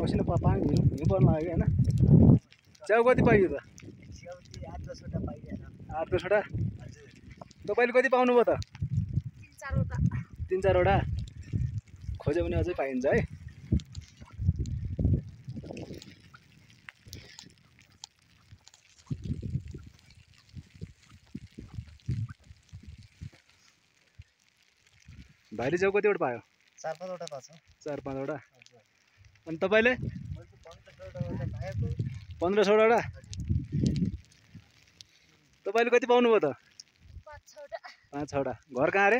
मसिनो पानी हिउँ पर्न लाग्यो होइन। च्याउ कति पाइयो त? 8-10वटा। तपाईँले कति पाउनुभयो त? 3-4वटा। खोज्यो भने अझै पाइन्छ है। भाइले च्याउ कतिवटा पायो? 4-5वटा पाछ। 4-5वटा। अनि तपाईँले? 15-16वटा। तपाईँले कति पाउनुभयो त? 5-6वटा। घर कहाँ अरे?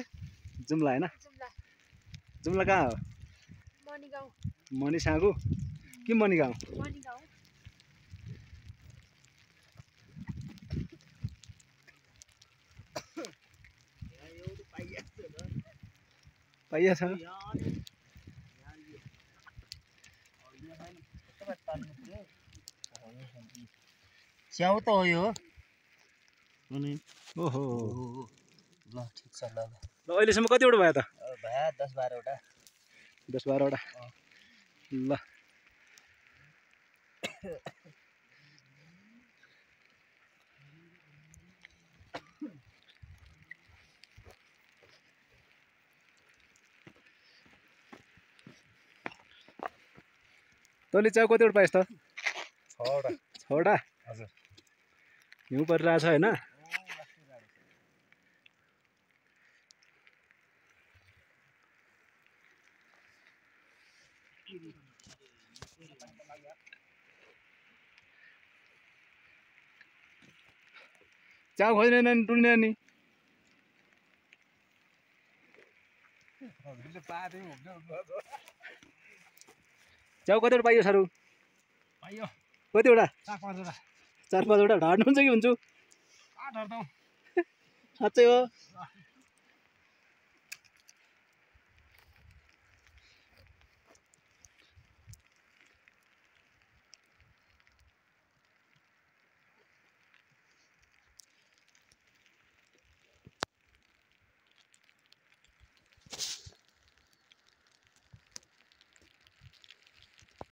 जुम्ला होइन? जुम्ला कहाँ हो? मणिसाँगु कि मणिगाउँ? पाइया छ। च्याउ त हो यो। ओहो ल ठिक छ ल। अहिलेसम्म कतिवटा भयो त? भयो 10-12वटा। 10-12वटा। ल तैँले च्याउ कतिवटा पाइस् त? 6वटा। 6वटा? हजुर। हिउँ परिरहेछ होइन? च्याउ खोज्ने नि टुल्ने नि। च्याउ कतिवटा पाइयो सारू? पाइयो कतिवटा? 4-5वटा। 4-5वटा ढाड्नुहुन्छ कि हुन्छु? साँच्चै हो?